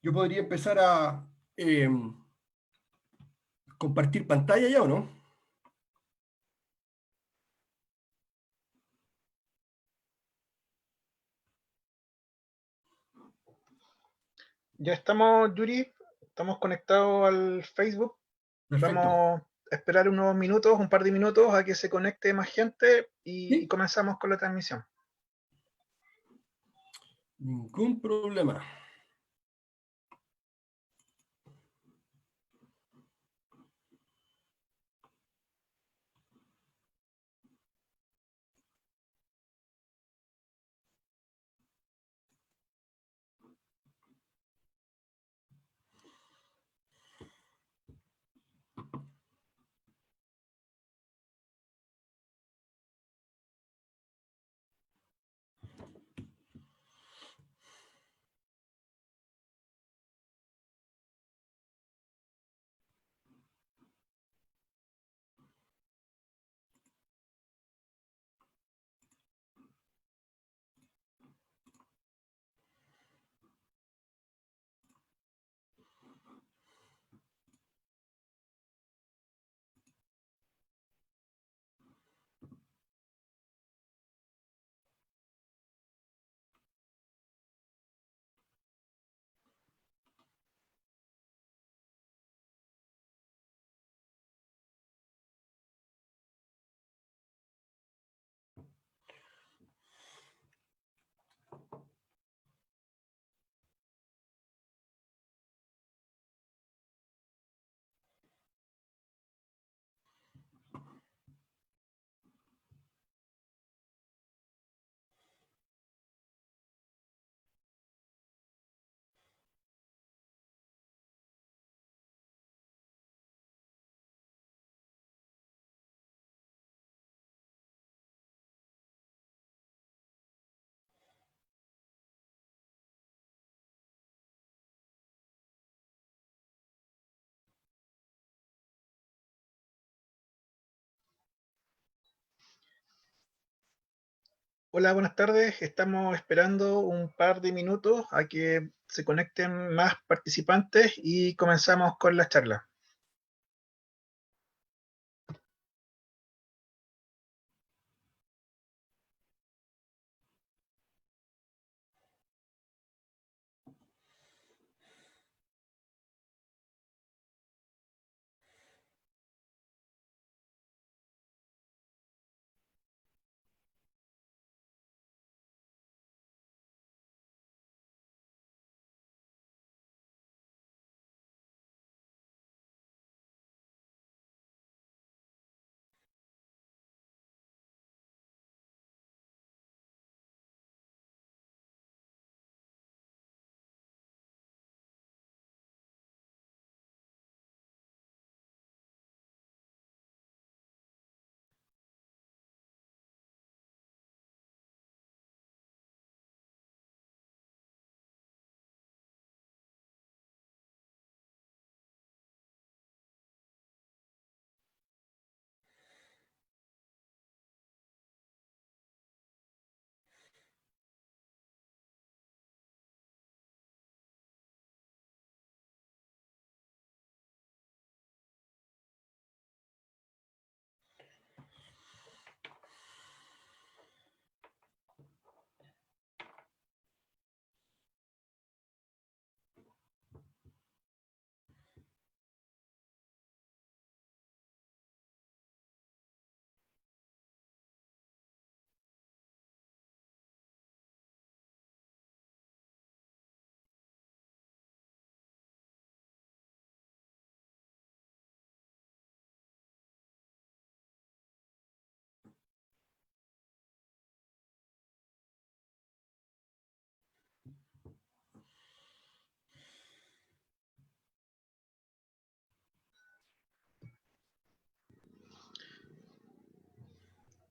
Yo podría empezar a compartir pantalla ya, ¿o no? Ya estamos, Yuri, estamos conectados al Facebook. Perfecto. Vamos a esperar unos minutos, un par de minutos a que se conecte más gente y Sí, comenzamos con la transmisión. ningún problema. Hola, buenas tardes. Estamos esperando un par de minutos a que se conecten más participantes y comenzamos con la charla.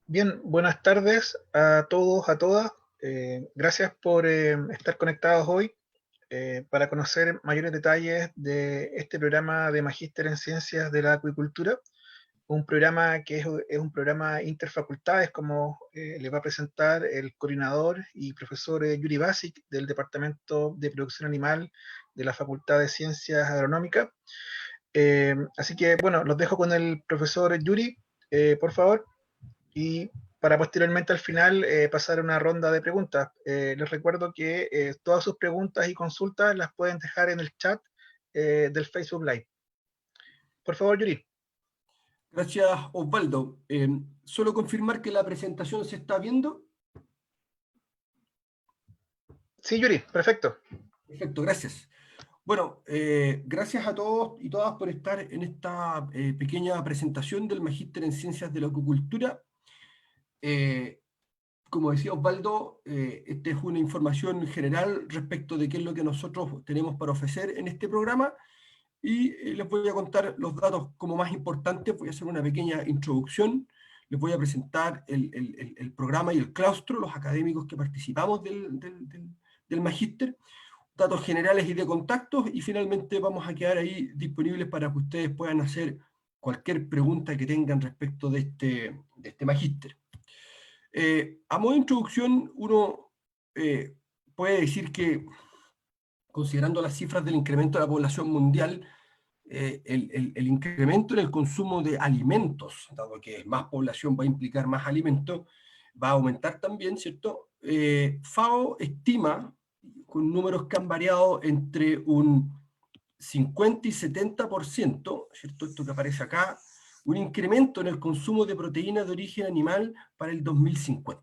Bien, buenas tardes a todos, a todas. Gracias por estar conectados hoy para conocer mayores detalles de este programa de Magíster en Ciencias de la Acuicultura. un programa que es un programa interfacultades, como les va a presentar el coordinador y profesor Yuri Basic del Departamento de Producción Animal de la Facultad de Ciencias Agronómicas. Así que, bueno, los dejo con el profesor Yuri, por favor, y para posteriormente al final pasar a una ronda de preguntas. Les recuerdo que todas sus preguntas y consultas las pueden dejar en el chat del Facebook Live. Por favor, Yuri. Gracias, Osvaldo. Solo confirmar que la presentación se está viendo. Sí, Yuri, perfecto. Perfecto, gracias. Bueno, gracias a todos y todas por estar en esta pequeña presentación del Magíster en Ciencias de la Acuicultura. Como decía Osvaldo, esta es una información general respecto de qué es lo que nosotros tenemos para ofrecer en este programa y les voy a contar los datos como más importantes. Voy a hacer una pequeña introducción, les voy a presentar el programa y el claustro, los académicos que participamos del Magíster, datos generales y de contactos, y finalmente vamos a quedar ahí disponibles para que ustedes puedan hacer cualquier pregunta que tengan respecto de este Magíster. A modo de introducción, uno puede decir que, considerando las cifras del incremento de la población mundial, el incremento en el consumo de alimentos, dado que más población va a implicar más alimentos, va a aumentar también, ¿cierto? FAO estima, con números que han variado entre un 50 y 70%, ¿cierto? Esto que aparece acá, un incremento en el consumo de proteínas de origen animal para el 2050.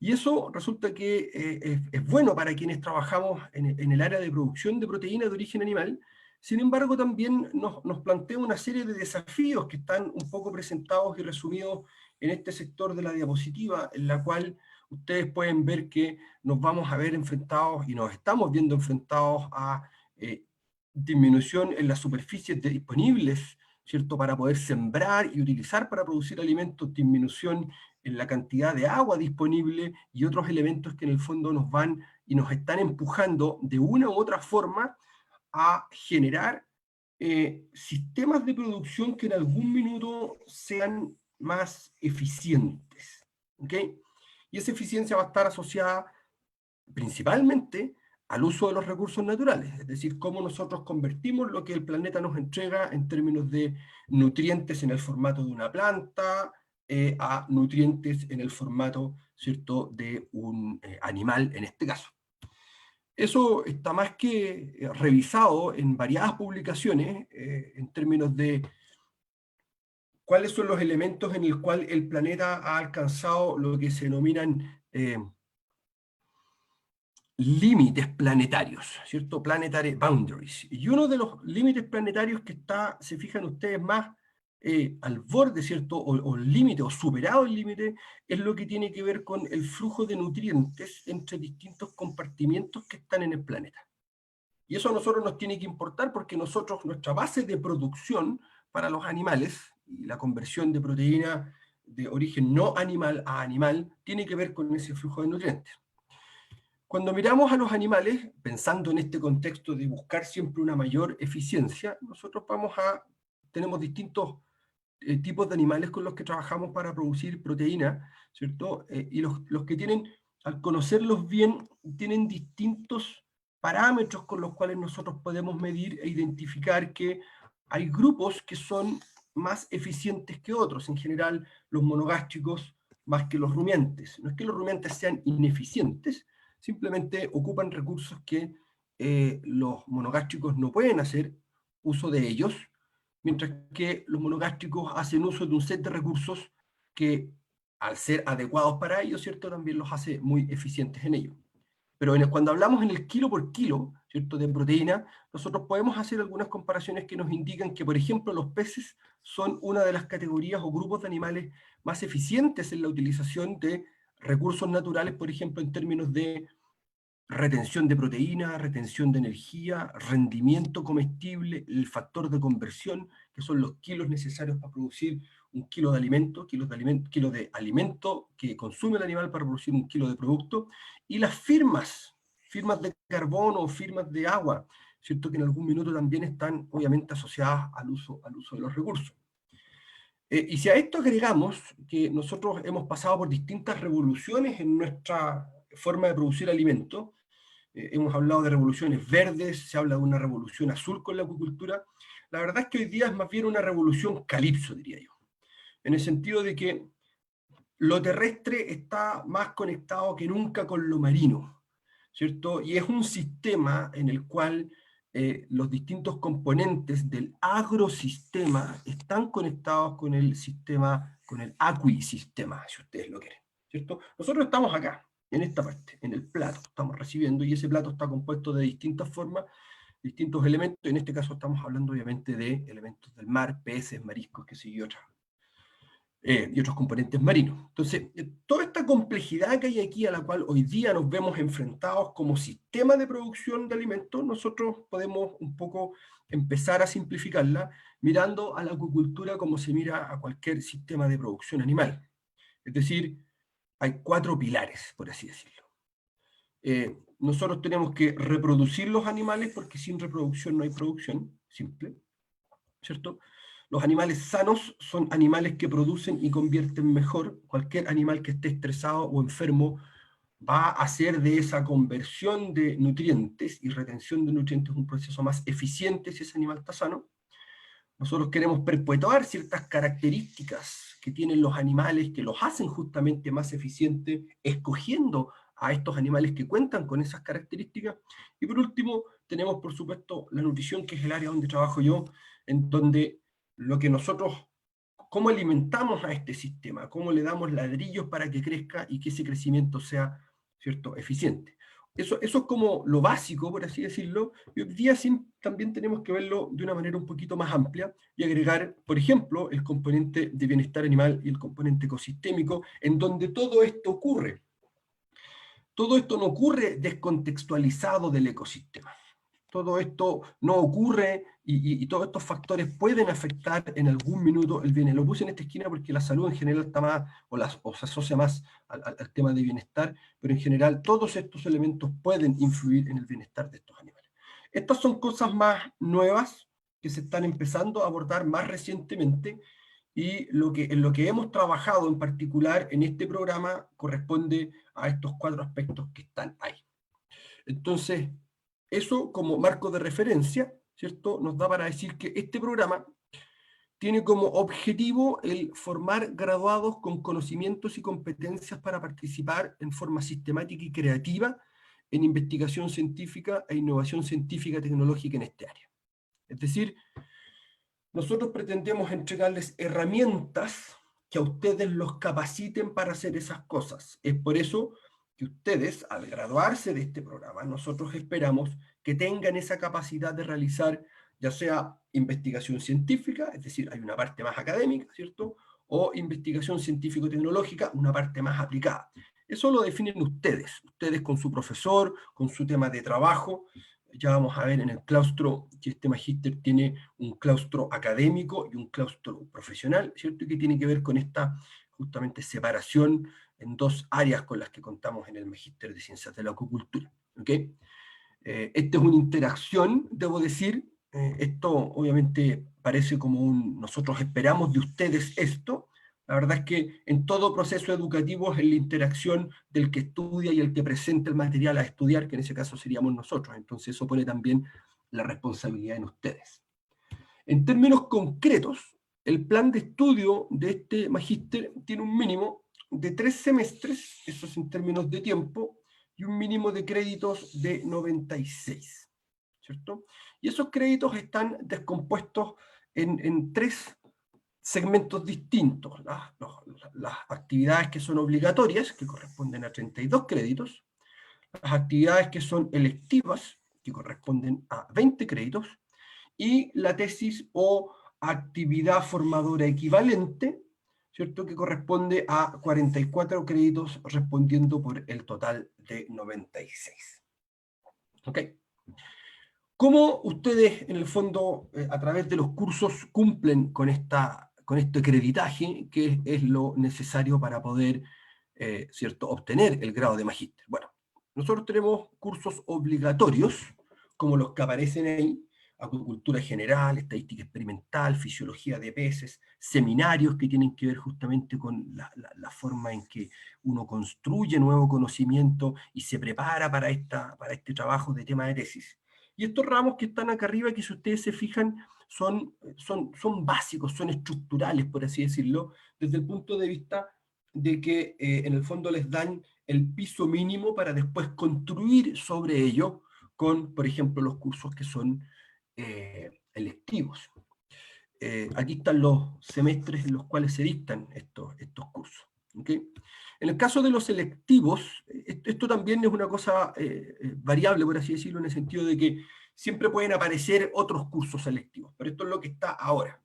Y eso resulta que es bueno para quienes trabajamos en el área de producción de proteínas de origen animal. Sin embargo, también nos plantea una serie de desafíos que están un poco presentados y resumidos en este sector de la diapositiva, en la cual ustedes pueden ver que nos vamos a ver enfrentados y nos estamos viendo enfrentados a disminución en las superficies disponibles, ¿cierto?, para poder sembrar y utilizar para producir alimentos, disminución en la cantidad de agua disponible y otros elementos que en el fondo nos van y nos están empujando de una u otra forma a generar sistemas de producción que en algún minuto sean más eficientes. ¿Ok? Y esa eficiencia va a estar asociada principalmente al uso de los recursos naturales, es decir, cómo nosotros convertimos lo que el planeta nos entrega en términos de nutrientes en el formato de una planta, a nutrientes en el formato, ¿cierto?, de un animal en este caso. Eso está más que revisado en variadas publicaciones en términos de cuáles son los elementos en el cual el planeta ha alcanzado lo que se denominan límites planetarios, ¿cierto? Planetary boundaries. Y uno de los límites planetarios que está, se fijan ustedes, más al borde, ¿cierto? O el límite, o superado el límite, es lo que tiene que ver con el flujo de nutrientes entre distintos compartimientos que están en el planeta. Y eso a nosotros nos tiene que importar porque nosotros, nuestra base de producción para los animales, y la conversión de proteína de origen no animal a animal, tiene que ver con ese flujo de nutrientes. Cuando miramos a los animales, pensando en este contexto de buscar siempre una mayor eficiencia, nosotros tenemos distintos tipos de animales con los que trabajamos para producir proteína, ¿cierto? Y los que tienen, al conocerlos bien, tienen distintos parámetros con los cuales nosotros podemos medir e identificar que hay grupos que son más eficientes que otros, en general los monogástricos más que los rumiantes. No es que los rumiantes sean ineficientes, simplemente ocupan recursos que los monogástricos no pueden hacer uso de ellos, mientras que los monogástricos hacen uso de un set de recursos que, al ser adecuados para ellos, ¿cierto?, también los hace muy eficientes en ello. Pero cuando hablamos en el kilo por kilo, ¿cierto?, de proteína, nosotros podemos hacer algunas comparaciones que nos indican que, por ejemplo, los peces son una de las categorías o grupos de animales más eficientes en la utilización de recursos naturales, por ejemplo, en términos de retención de proteína, retención de energía, rendimiento comestible, el factor de conversión, que son los kilos necesarios para producir un kilo de alimento, kilo de alimento que consume el animal para producir un kilo de producto, y las firmas de carbono o firmas de agua, ¿cierto?, que en algún minuto también están obviamente asociadas al uso de los recursos. Y si a esto agregamos que nosotros hemos pasado por distintas revoluciones en nuestra forma de producir alimentos, hemos hablado de revoluciones verdes, se habla de una revolución azul con la acuicultura, la verdad es que hoy día es más bien una revolución calipso, diría yo, en el sentido de que lo terrestre está más conectado que nunca con lo marino, ¿cierto? Y es un sistema en el cual los distintos componentes del agrosistema están conectados con el sistema, con el acuisistema, si ustedes lo quieren, ¿cierto? Nosotros estamos acá, en esta parte, en el plato, estamos recibiendo, y ese plato está compuesto de distintas formas, distintos elementos, en este caso estamos hablando obviamente de elementos del mar, peces, mariscos, qué sé yo, y otros componentes marinos. Entonces, toda esta complejidad que hay aquí, a la cual hoy día nos vemos enfrentados como sistema de producción de alimentos, nosotros podemos un poco empezar a simplificarla mirando a la acuicultura como se mira a cualquier sistema de producción animal. Es decir, hay 4 pilares, por así decirlo. Nosotros tenemos que reproducir los animales porque sin reproducción no hay producción, simple, ¿cierto? Los animales sanos son animales que producen y convierten mejor. Cualquier animal que esté estresado o enfermo va a hacer de esa conversión de nutrientes y retención de nutrientes un proceso más eficiente si ese animal está sano. Nosotros queremos perpetuar ciertas características que tienen los animales que los hacen justamente más eficientes, escogiendo a estos animales que cuentan con esas características. Y por último, tenemos por supuesto la nutrición, que es el área donde trabajo yo, en donde lo que nosotros, cómo alimentamos a este sistema, cómo le damos ladrillos para que crezca y que ese crecimiento sea, ¿cierto?, eficiente. Eso es como lo básico, por así decirlo, y hoy día también tenemos que verlo de una manera un poquito más amplia y agregar, por ejemplo, el componente de bienestar animal y el componente ecosistémico, en donde todo esto ocurre. Todo esto no ocurre descontextualizado del ecosistema. Todo esto no ocurre y todos estos factores pueden afectar en algún minuto el bienestar. Lo puse en esta esquina porque la salud en general está más, o se asocia más al tema de bienestar, pero en general todos estos elementos pueden influir en el bienestar de estos animales. Estas son cosas más nuevas que se están empezando a abordar más recientemente, y en lo que hemos trabajado en particular en este programa corresponde a estos 4 aspectos que están ahí. Entonces, eso como marco de referencia, ¿cierto?, nos da para decir que este programa tiene como objetivo el formar graduados con conocimientos y competencias para participar en forma sistemática y creativa en investigación científica e innovación científica tecnológica en este área. Es decir, nosotros pretendemos entregarles herramientas que a ustedes los capaciten para hacer esas cosas. Es por eso que ustedes, al graduarse de este programa, nosotros esperamos que tengan esa capacidad de realizar, ya sea investigación científica, es decir, hay una parte más académica, ¿cierto?, o investigación científico-tecnológica, una parte más aplicada. Eso lo definen ustedes con su profesor, con su tema de trabajo. Ya vamos a ver en el claustro que este magíster tiene un claustro académico y un claustro profesional, ¿cierto?, y que tiene que ver con esta justamente separación en 2 áreas con las que contamos en el magíster de Ciencias de la Acuicultura. ¿Okay? Esta es una interacción, debo decir, esto obviamente parece como nosotros esperamos de ustedes esto. La verdad es que en todo proceso educativo es la interacción del que estudia y el que presenta el material a estudiar, que en ese caso seríamos nosotros. Entonces eso pone también la responsabilidad en ustedes. En términos concretos, el plan de estudio de este magíster tiene un mínimo de 3 semestres, eso es en términos de tiempo, y un mínimo de créditos de 96, ¿cierto? Y esos créditos están descompuestos en 3 segmentos distintos. Las actividades que son obligatorias, que corresponden a 32 créditos, las actividades que son electivas, que corresponden a 20 créditos, y la tesis o actividad formadora equivalente, ¿cierto?, que corresponde a 44 créditos, respondiendo por el total de 96. ¿Ok? ¿Cómo ustedes, en el fondo, a través de los cursos, cumplen con este acreditaje, que es lo necesario para poder, ¿cierto?, obtener el grado de magíster? Bueno, nosotros tenemos cursos obligatorios, como los que aparecen ahí. acuicultura general, estadística experimental, fisiología de peces, seminarios que tienen que ver justamente con la forma en que uno construye nuevo conocimiento y se prepara para este trabajo de tema de tesis. Y estos ramos que están acá arriba, que si ustedes se fijan, son básicos, son estructurales, por así decirlo, desde el punto de vista de que en el fondo les dan el piso mínimo para después construir sobre ello con, por ejemplo, los cursos que son electivos. Aquí están los semestres en los cuales se dictan estos cursos. ¿Okay? En el caso de los selectivos, esto también es una cosa variable, por así decirlo, en el sentido de que siempre pueden aparecer otros cursos selectivos, pero esto es lo que está ahora.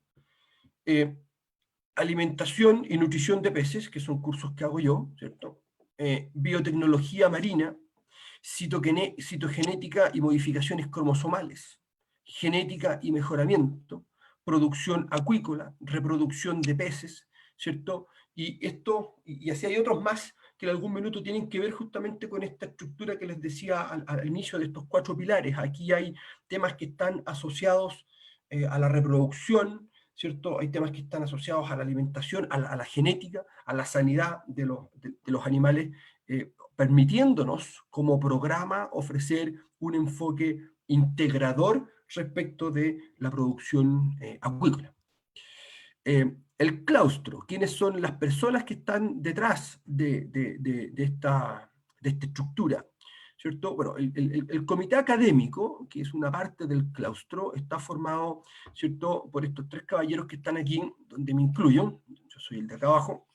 Alimentación y nutrición de peces, que son cursos que hago yo, ¿cierto? Biotecnología marina, citogenética y modificaciones cromosomales, genética y mejoramiento, producción acuícola, reproducción de peces, ¿cierto? Y así hay otros más que en algún minuto tienen que ver justamente con esta estructura que les decía al inicio de estos 4 pilares. Aquí hay temas que están asociados a la reproducción, ¿cierto? Hay temas que están asociados a la alimentación, a la genética, a la sanidad de los animales, permitiéndonos como programa ofrecer un enfoque integrador respecto de la producción acuícola. El claustro, ¿quiénes son las personas que están detrás de esta estructura? ¿Cierto? Bueno, el comité académico, que es una parte del claustro, está formado, ¿cierto?, por estos 3 caballeros que están aquí, donde me incluyo, yo soy el de acá abajo,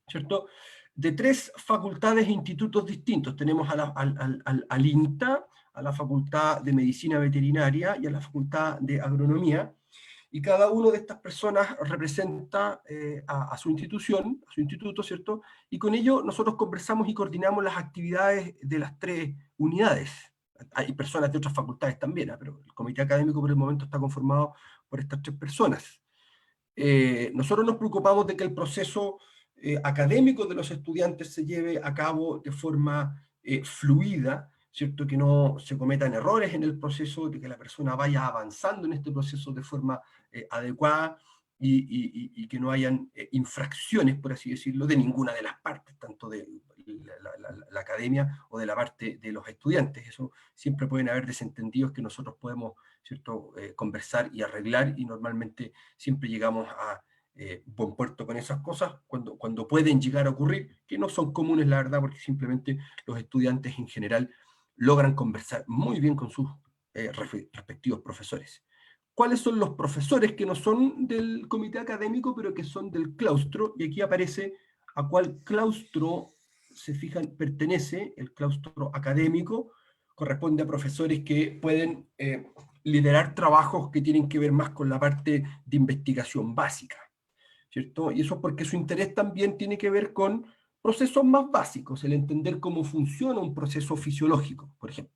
¿cierto?, de 3 facultades e institutos distintos. Tenemos al INTA, a la Facultad de Medicina Veterinaria y a la Facultad de Agronomía, y cada una de estas personas representa a su institución, a su instituto, ¿cierto? Y con ello nosotros conversamos y coordinamos las actividades de las 3 unidades. Hay personas de otras facultades también, pero el comité académico por el momento está conformado por estas 3 personas. Nosotros nos preocupamos de que el proceso académico de los estudiantes se lleve a cabo de forma fluida, ¿cierto? Que no se cometan errores en el proceso, de que la persona vaya avanzando en este proceso de forma adecuada y que no hayan infracciones, por así decirlo, de ninguna de las partes, tanto de la academia o de la parte de los estudiantes. Eso siempre pueden haber desentendidos que nosotros podemos, ¿cierto?, conversar y arreglar, y normalmente siempre llegamos a buen puerto con esas cosas cuando pueden llegar a ocurrir, que no son comunes, la verdad, porque simplemente los estudiantes en general logran conversar muy bien con sus respectivos profesores. ¿Cuáles son los profesores que no son del comité académico, pero que son del claustro? Y aquí aparece a cuál claustro, se fijan, pertenece. El claustro académico corresponde a profesores que pueden liderar trabajos que tienen que ver más con la parte de investigación básica, ¿cierto? Y eso es porque su interés también tiene que ver con procesos más básicos, el entender cómo funciona un proceso fisiológico, por ejemplo.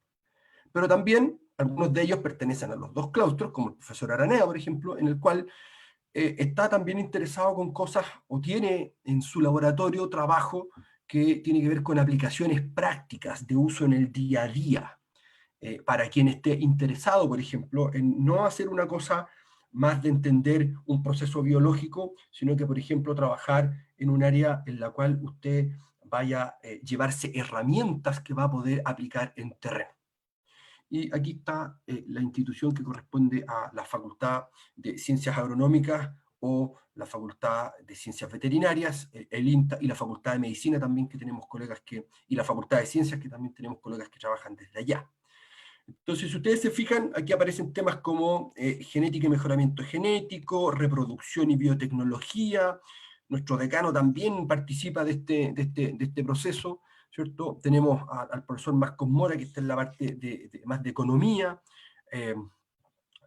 Pero también algunos de ellos pertenecen a los 2 claustros, como el profesor Aranea, por ejemplo, en el cual está también interesado con cosas, o tiene en su laboratorio trabajo que tiene que ver con aplicaciones prácticas de uso en el día a día, para quien esté interesado, por ejemplo, en no hacer una cosa más de entender un proceso biológico, sino que, por ejemplo, trabajar en un área en la cual usted vaya a llevarse herramientas que va a poder aplicar en terreno. Y aquí está la institución que corresponde a la Facultad de Ciencias Agronómicas o la Facultad de Ciencias Veterinarias, el INTA, y la Facultad de Medicina también, que tenemos colegas y la Facultad de Ciencias, que también tenemos colegas que trabajan desde allá. Entonces, si ustedes se fijan, aquí aparecen temas como genética y mejoramiento genético, reproducción y biotecnología. Nuestro decano también participa de este proceso, ¿cierto? Tenemos al profesor Marcos Mora, que está en la parte más de economía,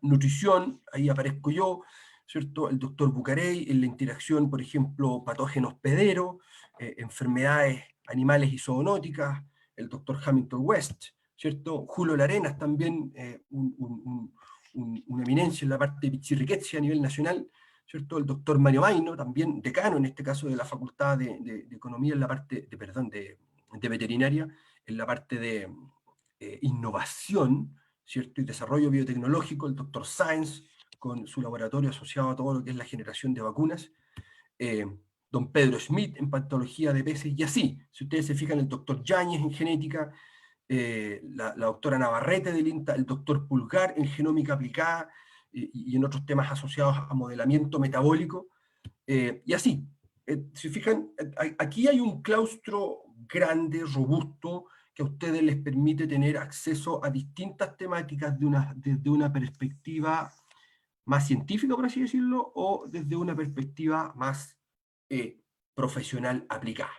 nutrición, ahí aparezco yo, ¿cierto? El doctor Bucarey en la interacción, por ejemplo, patógeno hospedero, enfermedades animales y zoonóticas, el doctor Hamilton West, ¿cierto? Julio Larenas también, una eminencia en la parte de pichirriquecia a nivel nacional, ¿cierto? El doctor Mario Maino, también decano en este caso de la Facultad de Economía, en la parte de veterinaria, en la parte de innovación, ¿cierto? Y desarrollo biotecnológico, el doctor Sáenz, con su laboratorio asociado a todo lo que es la generación de vacunas, don Pedro Smith en patología de peces, y así. Si ustedes se fijan, el doctor Yáñez en genética, la doctora Navarrete del INTA, el doctor Pulgar en genómica aplicada, y en otros temas asociados a modelamiento metabólico, y así. Si fijan, aquí hay un claustro grande, robusto, que a ustedes les permite tener acceso a distintas temáticas desde una perspectiva más científica, por así decirlo, o desde una perspectiva más profesional aplicada.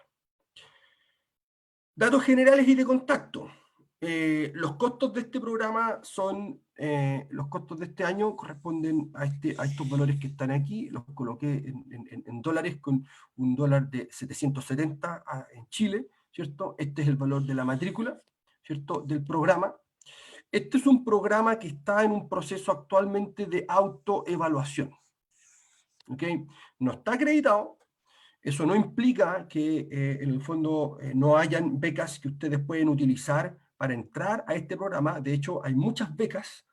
Datos generales y de contacto. Los costos de este programa son, los costos de este año corresponden a estos valores que están aquí. Los coloqué en dólares, con un dólar de 770 en Chile, ¿cierto? Este es el valor de la matrícula, ¿cierto? Del programa. Este es un programa que está en un proceso actualmente de autoevaluación, ¿ok? No está acreditado. Eso no implica que en el fondo no hayan becas que ustedes pueden utilizar para entrar a este programa. De hecho, hay muchas becas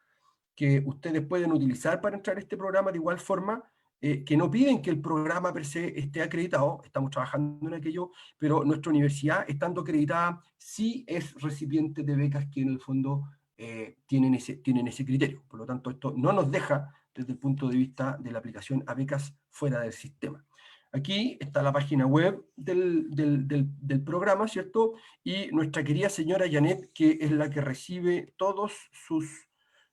que ustedes pueden utilizar para entrar a este programa, de igual forma que no piden que el programa per se esté acreditado. Estamos trabajando en aquello, pero nuestra universidad, estando acreditada, sí es recipiente de becas que en el fondo tienen ese criterio. Por lo tanto, esto no nos deja, desde el punto de vista de la aplicación a becas, fuera del sistema. Aquí está la página web del programa, ¿cierto? Y nuestra querida señora Janet, que es la que recibe todos sus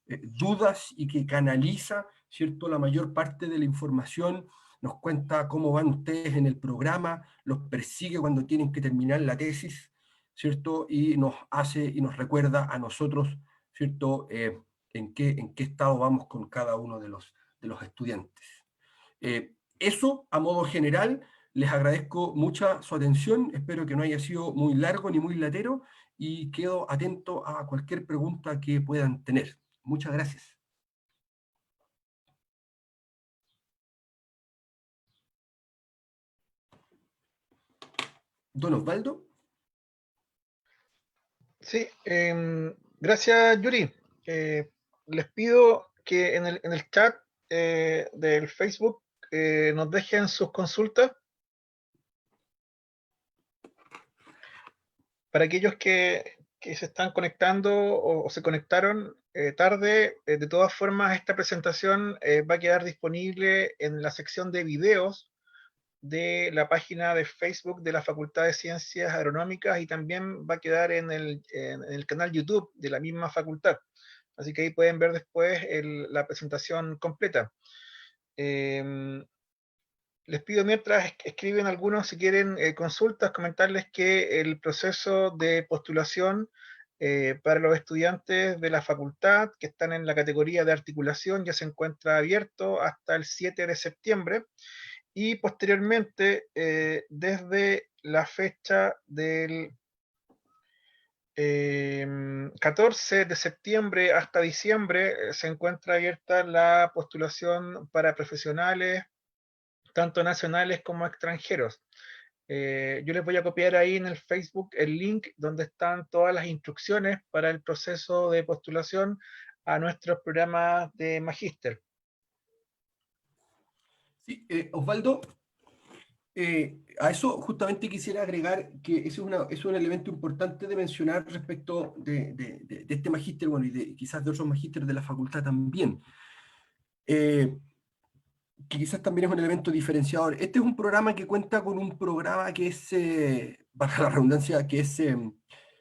dudas y que canaliza, ¿cierto?, la mayor parte de la información, nos cuenta cómo van ustedes en el programa, los persigue cuando tienen que terminar la tesis, ¿cierto? Y nos hace y nos recuerda a nosotros, ¿cierto?, en qué estado vamos con cada uno de los estudiantes. Eso, a modo general, les agradezco mucha su atención, espero que no haya sido muy largo ni muy latero, y quedo atento a cualquier pregunta que puedan tener. Muchas gracias. Don Osvaldo. Sí, gracias, Yuri. Les pido que en el chat del Facebook nos dejen sus consultas. Para aquellos que se están conectando o se conectaron tarde, de todas formas, esta presentación va a quedar disponible en la sección de videos de la página de Facebook de la Facultad de Ciencias Agronómicas, y también va a quedar en el canal YouTube de la misma facultad. Así que ahí pueden ver después la presentación completa. Les pido, mientras escriben algunos, si quieren consultas, comentarles que el proceso de postulación para los estudiantes de la facultad que están en la categoría de articulación ya se encuentra abierto hasta el 7 de septiembre, y posteriormente, desde la fecha del 14 de septiembre hasta diciembre, se encuentra abierta la postulación para profesionales, tanto nacionales como extranjeros. Yo les voy a copiar ahí en el Facebook el link donde están todas las instrucciones para el proceso de postulación a nuestros programas de magíster. Sí, Osvaldo, a eso justamente quisiera agregar que ese es un elemento importante de mencionar respecto de este magíster, bueno, y quizás de otros magísteres de la facultad también. Que quizás también es un elemento diferenciador. Este es un programa que cuenta con un programa que es, para la redundancia, que es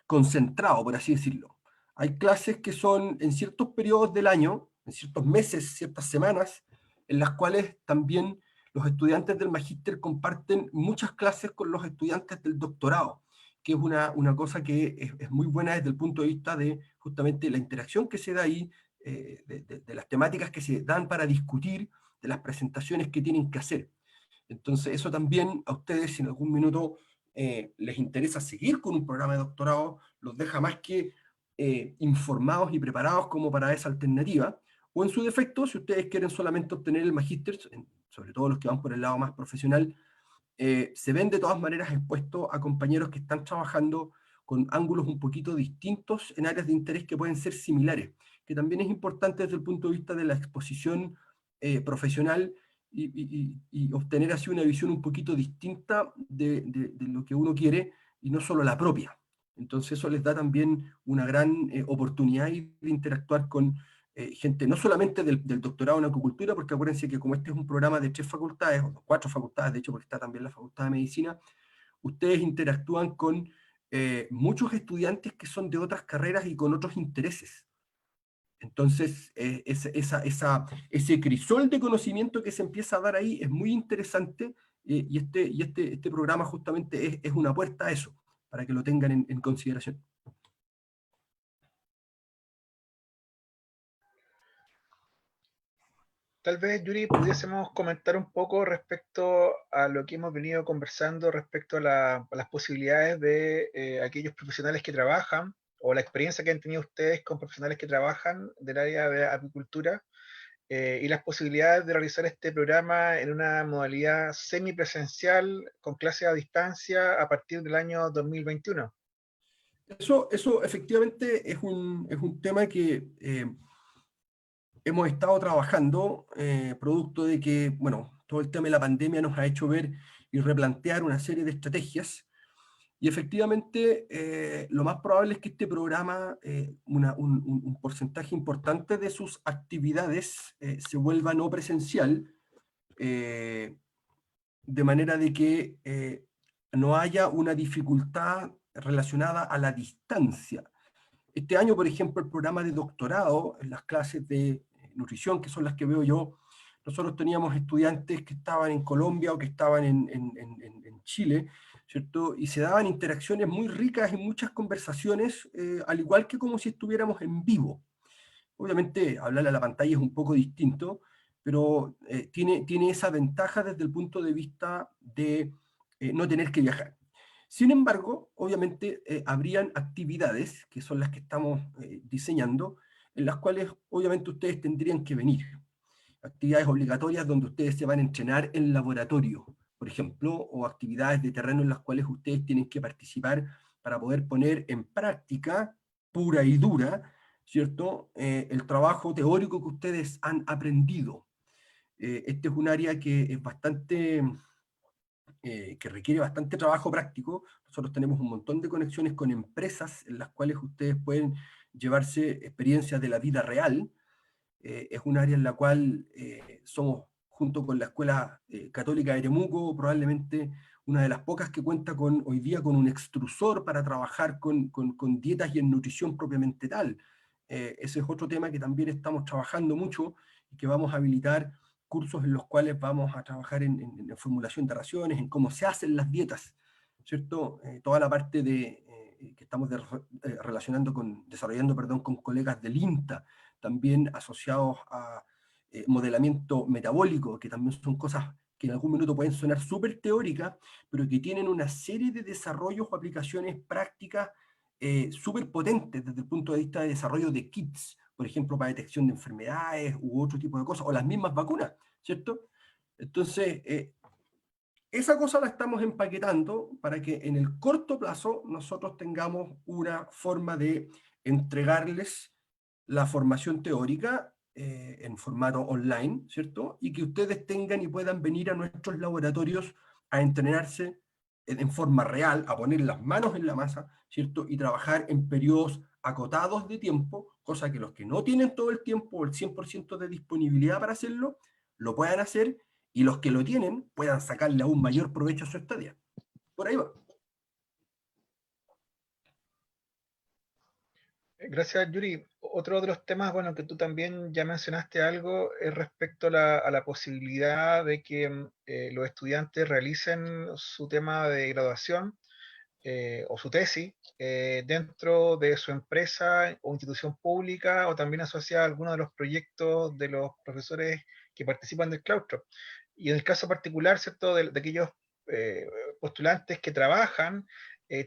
concentrado, por así decirlo. Hay clases que son en ciertos periodos del año, en ciertos meses, ciertas semanas, en las cuales también los estudiantes del magíster comparten muchas clases con los estudiantes del doctorado, que es una cosa que es muy buena desde el punto de vista de justamente la interacción que se da ahí, de las temáticas que se dan para discutir, de las presentaciones que tienen que hacer. Entonces, eso también a ustedes, si en algún minuto les interesa seguir con un programa de doctorado, los deja más que informados y preparados como para esa alternativa. O en su defecto, si ustedes quieren solamente obtener el magíster, sobre todo los que van por el lado más profesional, se ven de todas maneras expuestos a compañeros que están trabajando con ángulos un poquito distintos en áreas de interés que pueden ser similares, que también es importante desde el punto de vista de la exposición profesional y obtener así una visión un poquito distinta de lo que uno quiere y no solo la propia. Entonces eso les da también una gran oportunidad de interactuar con gente, no solamente del doctorado en acuicultura, porque acuérdense que como este es un programa de 3 facultades, o 4 facultades, de hecho, porque está también la Facultad de Medicina, ustedes interactúan con muchos estudiantes que son de otras carreras y con otros intereses. Entonces, ese crisol de conocimiento que se empieza a dar ahí es muy interesante este programa justamente es una puerta a eso, para que lo tengan en consideración. Tal vez, Yuri, pudiésemos comentar un poco respecto a lo que hemos venido conversando respecto a las posibilidades de aquellos profesionales que trabajan o la experiencia que han tenido ustedes con profesionales que trabajan del área de apicultura y las posibilidades de realizar este programa en una modalidad semipresencial con clases a distancia a partir del año 2021. Eso efectivamente es un tema que hemos estado trabajando, producto de que, bueno, todo el tema de la pandemia nos ha hecho ver y replantear una serie de estrategias. Y efectivamente, lo más probable es que este programa, un porcentaje importante de sus actividades se vuelva no presencial, eh, de manera de que no haya una dificultad relacionada a la distancia. Este año, por ejemplo, el programa de doctorado, en las clases de nutrición, que son las que veo yo, nosotros teníamos estudiantes que estaban en Colombia o que estaban en Chile, ¿cierto? Y se daban interacciones muy ricas y muchas conversaciones, al igual que como si estuviéramos en vivo. Obviamente, hablar a la pantalla es un poco distinto, pero tiene esa ventaja desde el punto de vista de no tener que viajar. Sin embargo, obviamente habrían actividades, que son las que estamos diseñando, en las cuales obviamente ustedes tendrían que venir. Actividades obligatorias donde ustedes se van a entrenar en laboratorio, por ejemplo, o actividades de terreno en las cuales ustedes tienen que participar para poder poner en práctica pura y dura, ¿cierto? El trabajo teórico que ustedes han aprendido. Este es un área que es bastante que requiere bastante trabajo práctico. Nosotros tenemos un montón de conexiones con empresas en las cuales ustedes pueden llevarse experiencias de la vida real. Es un área en la cual somos, junto con la Escuela Católica de Temuco, probablemente una de las pocas que cuenta con, hoy día con un extrusor para trabajar con dietas y en nutrición propiamente tal. Ese es otro tema que también estamos trabajando mucho y que vamos a habilitar cursos en los cuales vamos a trabajar en formulación de raciones, en cómo se hacen las dietas, ¿cierto? Toda la parte que estamos relacionando desarrollando, perdón, con colegas del INTA, también asociados a modelamiento metabólico, que también son cosas que en algún minuto pueden sonar súper teóricas, pero que tienen una serie de desarrollos o aplicaciones prácticas súper potentes desde el punto de vista de desarrollo de kits, por ejemplo, para detección de enfermedades u otro tipo de cosas, o las mismas vacunas, ¿cierto? Entonces, esa cosa la estamos empaquetando para que en el corto plazo nosotros tengamos una forma de entregarles la formación teórica en formato online, ¿cierto? Y que ustedes tengan y puedan venir a nuestros laboratorios a entrenarse en forma real, a poner las manos en la masa, ¿cierto? Y trabajar en periodos acotados de tiempo, cosa que los que no tienen todo el tiempo o el 100% de disponibilidad para hacerlo, lo puedan hacer y los que lo tienen puedan sacarle aún mayor provecho a su estadía. Por ahí va. Gracias, Yuri. Otro de los temas, bueno, que tú también ya mencionaste algo, es respecto a la posibilidad de que los estudiantes realicen su tema de graduación o su tesis dentro de su empresa o institución pública o también asociada a algunos de los proyectos de los profesores que participan del claustro. Y en el caso particular, ¿cierto?, de aquellos eh, postulantes que trabajan,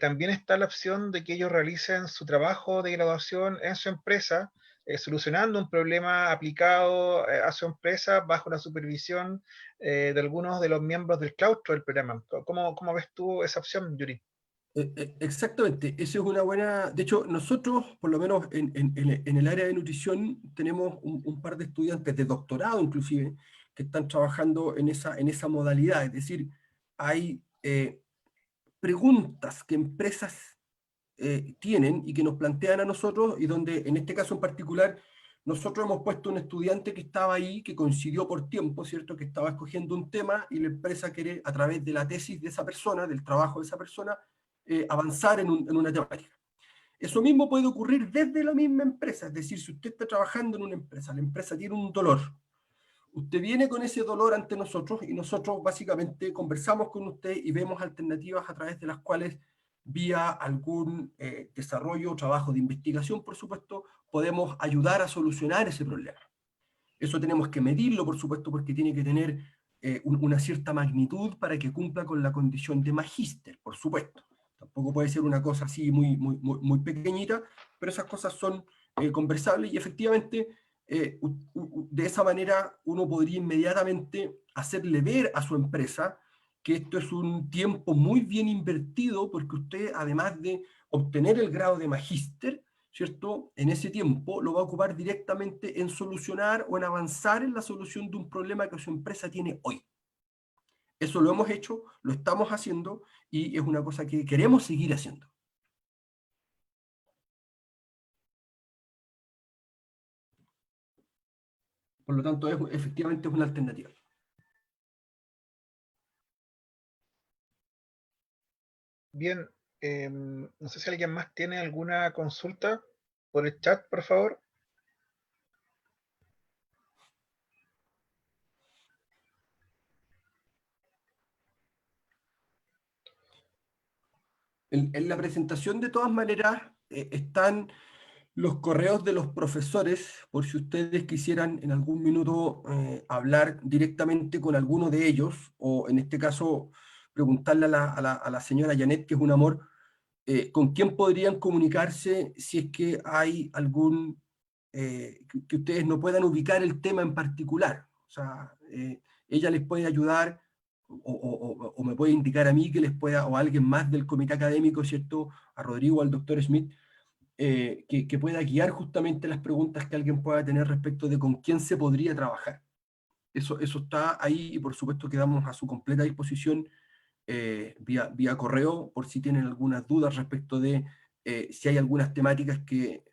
también está la opción de que ellos realicen su trabajo de graduación en su empresa, solucionando un problema aplicado a su empresa bajo la supervisión de algunos de los miembros del claustro del programa. ¿Cómo ves tú esa opción, Yuri? Exactamente, esa es una buena... De hecho, nosotros, por lo menos en el área de nutrición, tenemos un par de estudiantes de doctorado inclusive, que están trabajando en esa modalidad. Es decir, hay preguntas que empresas tienen y que nos plantean a nosotros, y donde en este caso en particular nosotros hemos puesto un estudiante que estaba ahí, que coincidió por tiempo, ¿cierto? Que estaba escogiendo un tema y la empresa quiere, a través de la tesis de esa persona, del trabajo de esa persona, avanzar en una temática. Eso mismo puede ocurrir desde la misma empresa, es decir, si usted está trabajando en una empresa, la empresa tiene un dolor, usted viene con ese dolor ante nosotros y nosotros básicamente conversamos con usted y vemos alternativas a través de las cuales, vía algún desarrollo o trabajo de investigación, por supuesto, podemos ayudar a solucionar ese problema. Eso tenemos que medirlo, por supuesto, porque tiene que tener una cierta magnitud para que cumpla con la condición de magíster, por supuesto. Tampoco puede ser una cosa así muy pequeñita, pero esas cosas son conversables y efectivamente de esa manera uno podría inmediatamente hacerle ver a su empresa que esto es un tiempo muy bien invertido porque usted, además de obtener el grado de magíster, ¿cierto? En ese tiempo lo va a ocupar directamente en solucionar o en avanzar en la solución de un problema que su empresa tiene hoy. Eso lo hemos hecho, lo estamos haciendo y es una cosa que queremos seguir haciendo. Por lo tanto, efectivamente es una alternativa. Bien, no sé si alguien más tiene alguna consulta por el chat, por favor. En la presentación, de todas maneras, están los correos de los profesores, por si ustedes quisieran en algún minuto hablar directamente con alguno de ellos, o en este caso preguntarle a la señora Janet, que es un amor, con quién podrían comunicarse si es que hay algún, que ustedes no puedan ubicar el tema en particular. O sea, ella les puede ayudar o me puede indicar a mí que les pueda, o a alguien más del comité académico, ¿cierto? A Rodrigo, al doctor Smith, que pueda guiar justamente las preguntas que alguien pueda tener respecto de con quién se podría trabajar. Eso está ahí y por supuesto quedamos a su completa disposición vía correo por si tienen algunas dudas respecto de si hay algunas temáticas que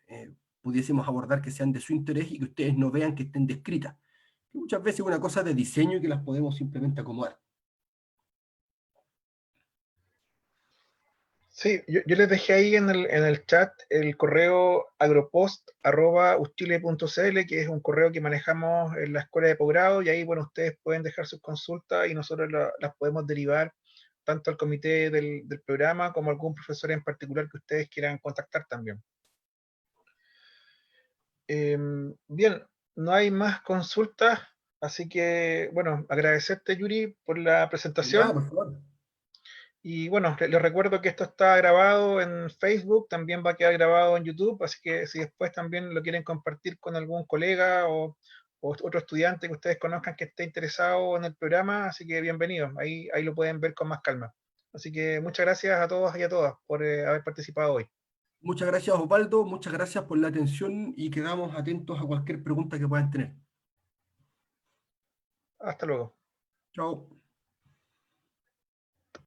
pudiésemos abordar que sean de su interés y que ustedes no vean que estén descritas. Muchas veces es una cosa de diseño y que las podemos simplemente acomodar. Sí, yo les dejé ahí en el chat el correo agropost@uschile.cl, que es un correo que manejamos en la escuela de posgrado, y ahí, bueno, ustedes pueden dejar sus consultas y nosotros las podemos derivar tanto al comité del programa como a algún profesor en particular que ustedes quieran contactar también. Bien, no hay más consultas, así que, bueno, agradecerte, Yuri, por la Ya, presentación. por favor. Y bueno, les recuerdo que esto está grabado en Facebook, también va a quedar grabado en YouTube, así que si después también lo quieren compartir con algún colega o otro estudiante que ustedes conozcan que esté interesado en el programa, así que bienvenidos, ahí lo pueden ver con más calma. Así que muchas gracias a todos y a todas por haber participado hoy. Muchas gracias, Osvaldo. Muchas gracias por la atención y quedamos atentos a cualquier pregunta que puedan tener. Hasta luego. Chao.